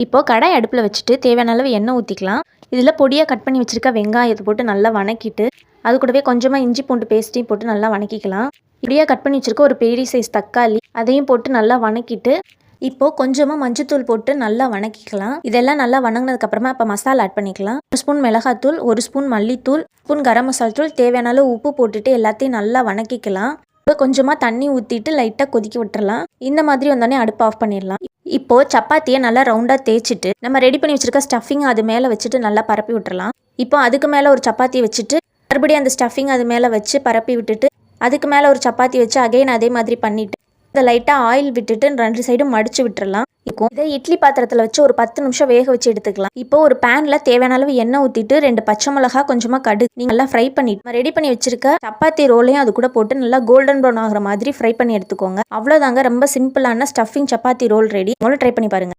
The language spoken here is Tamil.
இப்போ கடாய் அடுப்பில் வச்சுட்டு தேவையான அளவு எண்ணெய் ஊற்றிக்கலாம். இதில் பொடியாக கட் பண்ணி வச்சுருக்க வெங்காயத்தை போட்டு நல்லா வணக்கிட்டு அது கூடவே கொஞ்சமாக இஞ்சி பூண்டு பேஸ்ட்டையும் போட்டு நல்லா வணக்கிக்கலாம். பொடியாக கட் பண்ணி வச்சுருக்க ஒரு பெரிய சைஸ் தக்காளி அதையும் போட்டு நல்லா வணக்கிட்டு இப்போது கொஞ்சமாக மஞ்சத்தூள் போட்டு நல்லா வணக்கிக்கலாம். இதெல்லாம் நல்லா வணங்கினதுக்கப்புறமா இப்போ மசாலா ஆட் பண்ணிக்கலாம். 1 ஸ்பூன் மிளகாத்தூள், 1 ஸ்பூன் மல்லித்தூள், ஸ்பூன் கரம் மசாலா தூள், தேவையான அளவு உப்பு போட்டுட்டு எல்லாத்தையும் நல்லா வணக்கிக்கலாம். கொஞ்சமாக தண்ணி ஊற்றிட்டு லைட்டாக கொதிக்க விட்டுறலாம். இந்த மாதிரி வந்தோடனே அடுப்பு ஆஃப் பண்ணிடலாம். இப்போது சப்பாத்தியை நல்லா ரவுண்டாக தேய்ச்சிட்டு நம்ம ரெடி பண்ணி வச்சுருக்க ஸ்டஃபிங் அது மேலே வச்சுட்டு நல்லா பரப்பி விட்டுறலாம். இப்போ அதுக்கு மேலே ஒரு சப்பாத்தியை வச்சுட்டு மறுபடியும் அந்த ஸ்டஃபிங் அது மேலே வச்சு பரப்பி விட்டுட்டு அதுக்கு மேலே ஒரு சப்பாத்தி வச்சு அகைன் அதே மாதிரி பண்ணிவிட்டு இதை லைட்டாக ஆயில் விட்டுட்டு 2 சைடும் மடித்து விட்டுறலாம். இதை இட்லி பாத்திரத்தில் வச்சு ஒரு 10 நிமிஷம் வேக வச்சு எடுத்துக்கலாம். இப்போ ஒரு பேனில் தேவையான அளவு எண்ணெய் ஊற்றிட்டு 2 பச்சை மிளகா, கொஞ்சமாக கடுகு நீங்கள் நல்லா ஃப்ரை பண்ணிட்டு ரெடி பண்ணி வச்சிருக்க சப்பாத்தி ரோலையும் அது கூட போட்டு நல்லா கோல்டன் ப்ரௌன் ஆகிற மாதிரி ஃப்ரை பண்ணி எடுத்துக்கோங்க. அவ்வளோதாங்க, ரொம்ப சிம்பிளான ஸ்டஃபிங் சப்பாத்தி ரோல் ரெடி. உங்களும் ட்ரை பண்ணி பாருங்கள்.